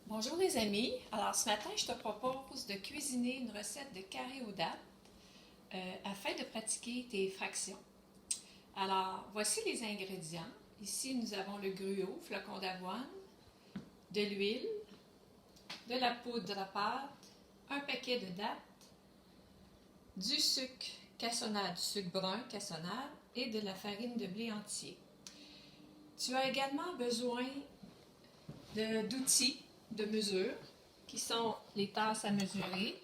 Bonjour les amis, alors ce matin je te propose de cuisiner une recette de carré aux dattes afin de pratiquer tes fractions. Alors voici les ingrédients. Ici nous avons le gruau, flocons d'avoine, de l'huile, de la poudre à pâte, un paquet de dattes, du sucre cassonade, du sucre brun cassonade et de la farine de blé entier. Tu as également besoin d'outils de mesure qui sont les tasses à mesurer.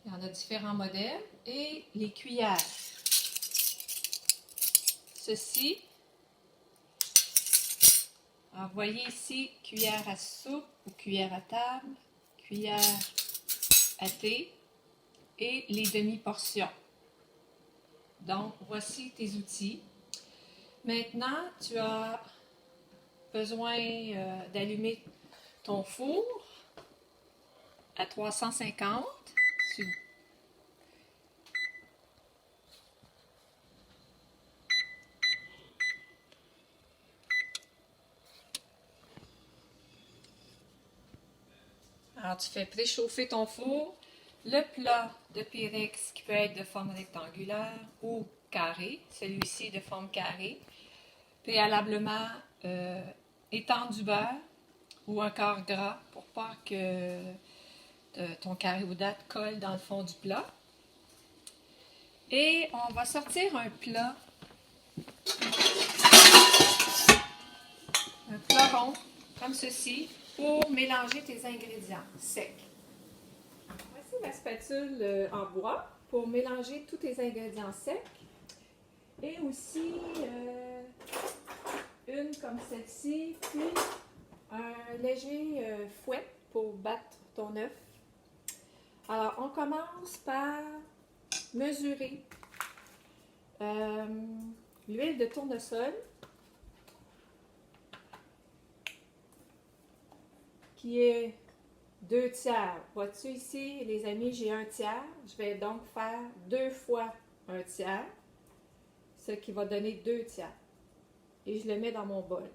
Il y en a différents modèles et les cuillères. Ceci, alors voyez ici, cuillère à soupe ou cuillère à table, cuillère à thé et les demi-portions. Donc, voici tes outils. Maintenant, tu as besoin d'allumer ton four à 350. Alors, tu fais préchauffer ton four. Le plat de Pyrex qui peut être de forme rectangulaire ou carrée, celui-ci de forme carrée, préalablement étendre du beurre ou un quart gras pour pas que ton carré aux dattes colle dans le fond du plat. Et on va sortir un plat rond comme ceci pour mélanger tes ingrédients secs. Voici la spatule en bois pour mélanger tous tes ingrédients secs et aussi une comme celle-ci, puis un léger fouet pour battre ton œuf. Alors, on commence par mesurer l'huile de tournesol qui est 2 tiers. Vois-tu ici, les amis, j'ai 1 tiers. Je vais donc faire 2 fois 1 tiers, ce qui va donner 2 tiers. Et je le mets dans mon bol.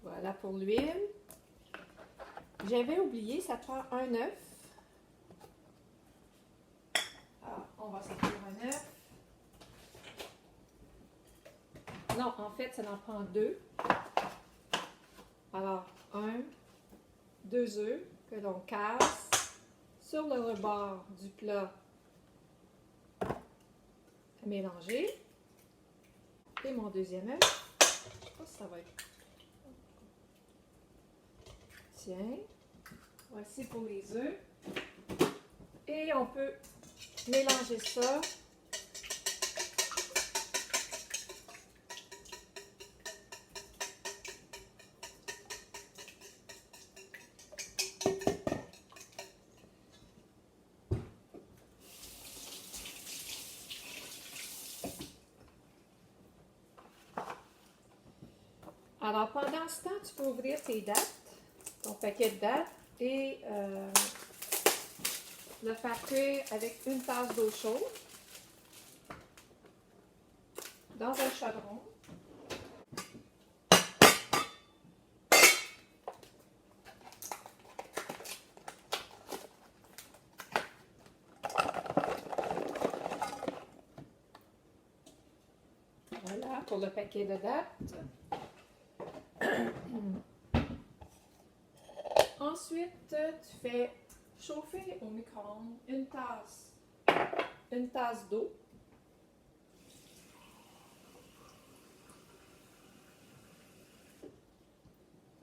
Voilà pour l'huile. J'avais oublié, ça prend un œuf. Alors, on va sortir un œuf. Non, en fait, ça en prend 2. Alors, 2 œufs que l'on casse sur le rebord du plat à mélanger. Et mon deuxième œuf. Je ne sais pas si ça va être. Tiens, voici pour les œufs. Et on peut mélanger ça. Alors, pendant ce temps, tu peux ouvrir tes dattes, ton paquet de dattes, et le faire cuire avec une tasse d'eau chaude dans un chaudron. Voilà pour le paquet de dattes. Ensuite, tu fais chauffer au micro-ondes une tasse d'eau.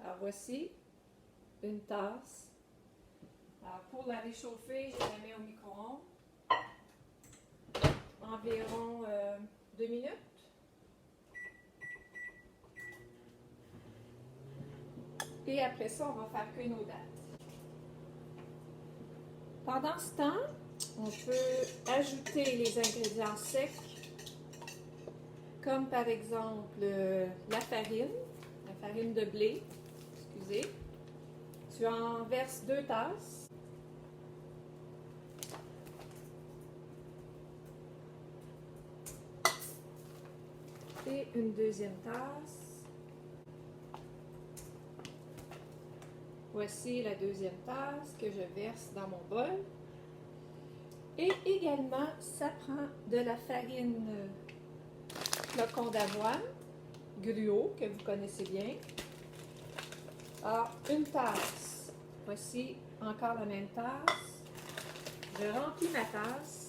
Alors voici une tasse. Alors, pour la réchauffer, je la mets au micro-ondes environ 2 minutes. Et après ça, on va faire cuire nos dattes. Pendant ce temps, on peut ajouter les ingrédients secs, comme par exemple la farine de blé, excusez. Tu en verses 2 tasses. Et une deuxième tasse. Voici la deuxième tasse que je verse dans mon bol. Et également, ça prend de la farine flocon d'avoine, gruau, que vous connaissez bien. Alors, une tasse. Voici encore la même tasse. Je remplis ma tasse.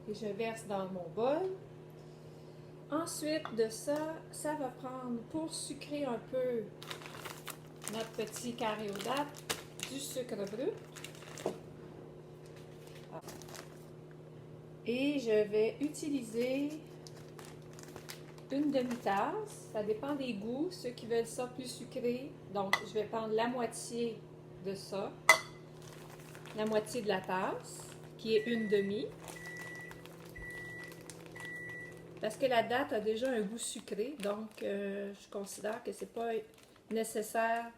Et je verse dans mon bol. Ensuite de ça, ça va prendre, pour sucrer un peu notre petit carré aux dattes, du sucre brut. Et je vais utiliser une demi-tasse. Ça dépend des goûts. Ceux qui veulent ça plus sucré, donc je vais prendre la moitié de ça, la moitié de la tasse, qui est une demi. Parce que la date a déjà un goût sucré, donc je considère que c'est pas nécessaire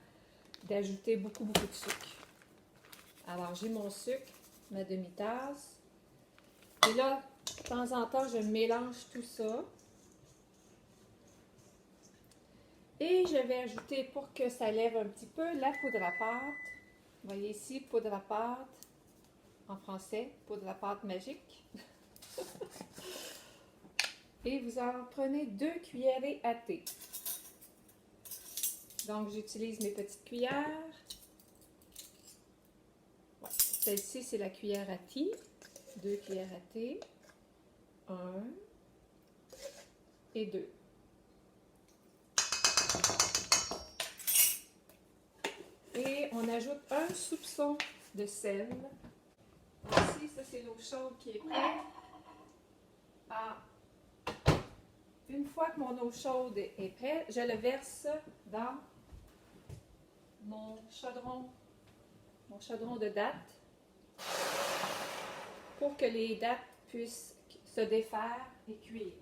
d'ajouter beaucoup de sucre. Alors j'ai mon sucre, ma demi-tasse. Et là, de temps en temps, je mélange tout ça. Et je vais ajouter, pour que ça lève un petit peu, la poudre à pâte. Vous voyez ici, poudre à pâte, en français, poudre à pâte magique. Et vous en prenez 2 cuillerées à thé. Donc, j'utilise mes petites cuillères. Ouais, celle-ci, c'est la cuillère à thé. 2 cuillères à thé. 1 et 2. Et on ajoute un soupçon de sel. Ici, ça c'est l'eau chaude qui est prête. Une fois que mon eau chaude est prête, je le verse dans mon chaudron de dattes pour que les dattes puissent se défaire et cuire.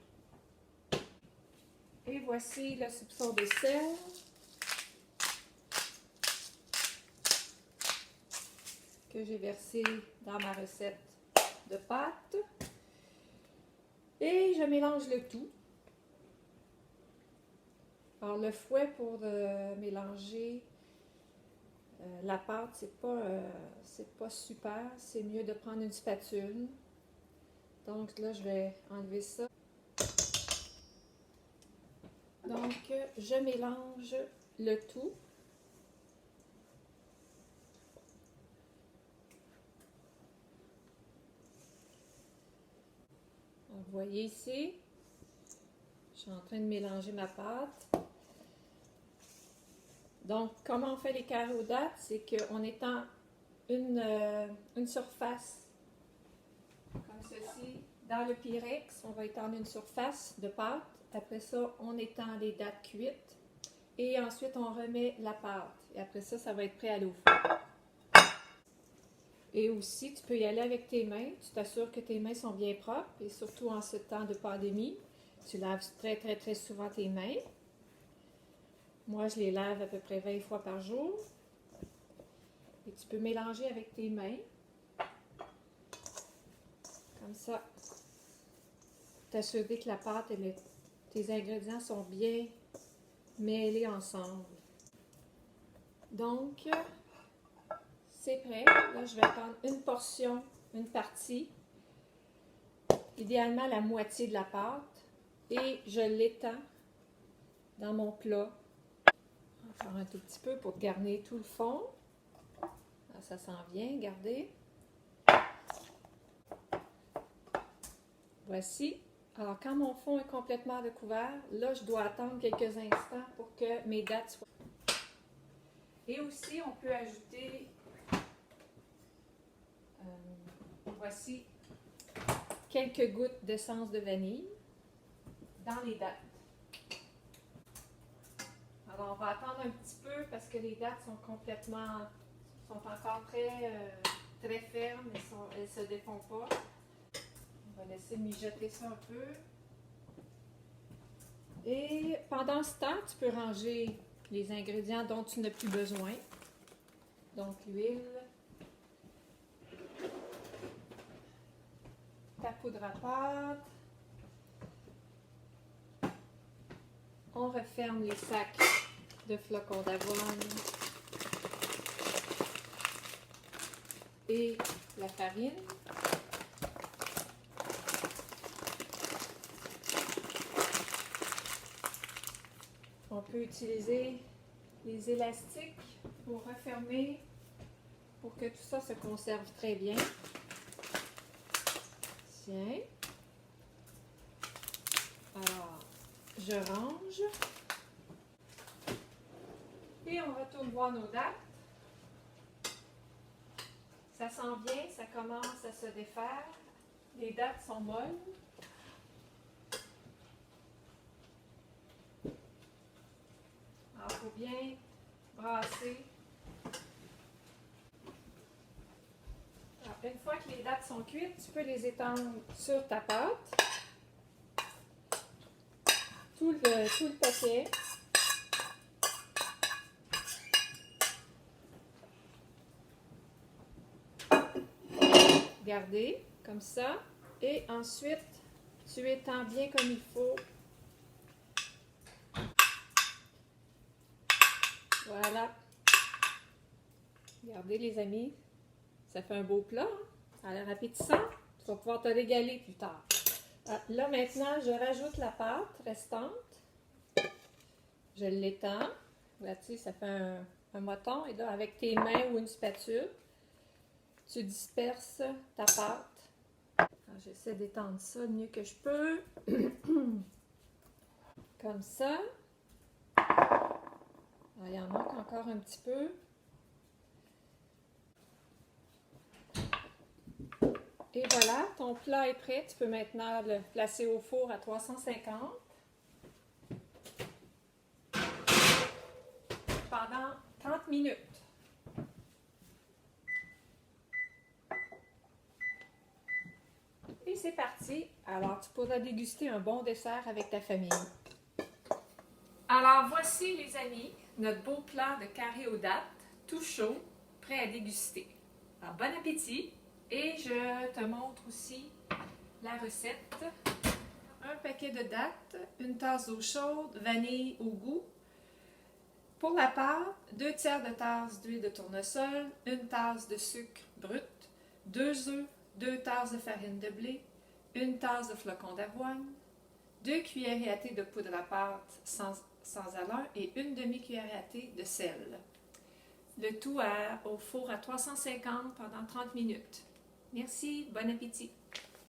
Et voici le soupçon de sel. Que j'ai versé dans ma recette de pâte. Et je mélange le tout. Alors le fouet pour mélanger la pâte, c'est pas super. C'est mieux de prendre une spatule. Donc là, je vais enlever ça. Donc, je mélange le tout. Vous voyez ici, je suis en train de mélanger ma pâte. Donc, comment on fait les carrés aux dattes? C'est qu'en étend une surface comme ceci, dans le Pyrex, on va étendre une surface de pâte. Après ça, on étend les dattes cuites. Et ensuite, on remet la pâte. Et après ça, ça va être prêt à aller au four. Et aussi, tu peux y aller avec tes mains. Tu t'assures que tes mains sont bien propres. Et surtout en ce temps de pandémie, tu laves très, très, très souvent tes mains. Moi, je les lave à peu près 20 fois par jour. Et tu peux mélanger avec tes mains. Comme ça. T'assurer que la pâte et tes ingrédients sont bien mêlés ensemble. Donc, c'est prêt. Là, je vais prendre une portion, une partie, idéalement la moitié de la pâte, et je l'étends dans mon plat. On va faire un tout petit peu pour garnir tout le fond. Là, ça s'en vient, regardez. Voici. Alors, quand mon fond est complètement recouvert, là, je dois attendre quelques instants pour que mes dattes soient. Et aussi, on peut ajouter, voici, quelques gouttes d'essence de vanille dans les dattes. Alors, on va attendre un petit peu parce que les dattes sont encore très fermes, elles ne se défont pas. On va laisser mijoter ça un peu. Et pendant ce temps, tu peux ranger les ingrédients dont tu n'as plus besoin. Donc l'huile, ta poudre à pâte. On referme les sacs de flocons d'avoine et la farine. On peut utiliser les élastiques pour refermer, pour que tout ça se conserve très bien. Tiens. Alors, je range. Et on retourne voir nos dates. Ça sent bien, ça commence à se défaire. Les dates sont molles. Alors, il faut bien brasser. Alors, une fois que les dates sont cuites, tu peux les étendre sur ta pâte. Tout le paquet. Garder comme ça. Et ensuite, tu étends bien comme il faut. Voilà. Regardez les amis, ça fait un beau plat. Hein? Ça a l'air appétissant. Tu vas pouvoir te régaler plus tard. Là maintenant, je rajoute la pâte restante. Je l'étends. Là, tu sais, ça fait un moton. Et là, avec tes mains ou une spatule, tu disperses ta pâte. J'essaie d'étendre ça le mieux que je peux. Comme ça. Alors, il y en manque encore un petit peu. Et voilà, ton plat est prêt. Tu peux maintenant le placer au four à 350 pendant 30 minutes. Et c'est parti. Alors, tu pourras déguster un bon dessert avec ta famille. Alors, voici les amis, notre beau plat de carré aux dattes, tout chaud, prêt à déguster. Alors, bon appétit! Et je te montre aussi la recette. Un paquet de dattes, une tasse d'eau chaude, vanille au goût. Pour la pâte, 2 tiers de tasse d'huile de tournesol, une tasse de sucre brut, 2 œufs, 2 tasses de farine de blé, une tasse de flocons d'avoine, 2 cuillères à thé de poudre à pâte sans alun et une demi-cuillère à thé de sel. Le tout au four à 350 pendant 30 minutes. Merci, bon appétit!